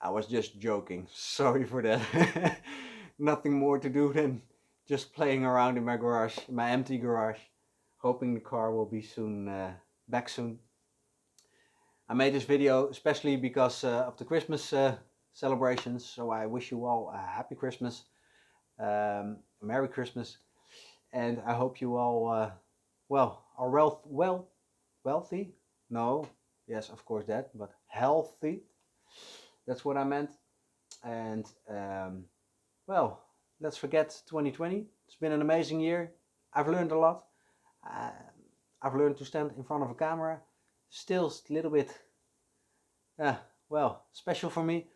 I was just joking. Sorry for that. Nothing more to do than just playing around in my garage, my empty garage, hoping the car will be soon back soon. I made this video especially because of the Christmas celebrations, so I wish you all a happy Christmas, a Merry Christmas, and I hope you all, are wealthy? No, yes, of course that, but healthy. That's what I meant. And well, let's forget 2020. It's been an amazing year. I've learned a lot. Uh, I've learned to stand in front of a camera. Still a little bit, special for me.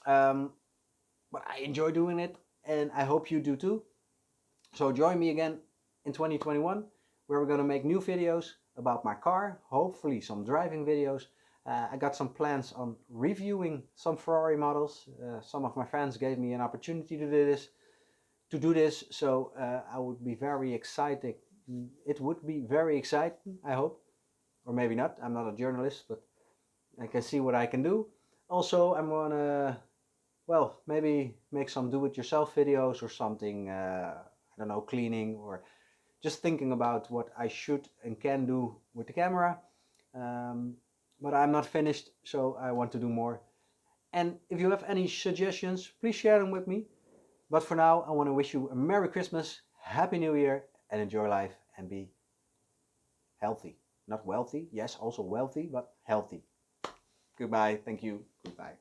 But I enjoy doing it, and I hope you do too. So join me again in 2021, where we're going to make new videos about my car, hopefully some driving videos. I got some plans on reviewing some Ferrari models. Some of my friends gave me an opportunity to do this, so I would be very excited. It would be very exciting, I hope, or maybe not. I'm not a journalist, but I can see what I can do. Also, I'm gonna, maybe make some do-it-yourself videos or something. I don't know, cleaning or just thinking about what I should and can do with the camera. But I'm not finished, so I want to do more. And if you have any suggestions, please share them with me. But for now, I want to wish you a Merry Christmas, Happy New Year, and enjoy life and be healthy. Not wealthy, yes, also wealthy, but healthy. Goodbye, thank you, goodbye.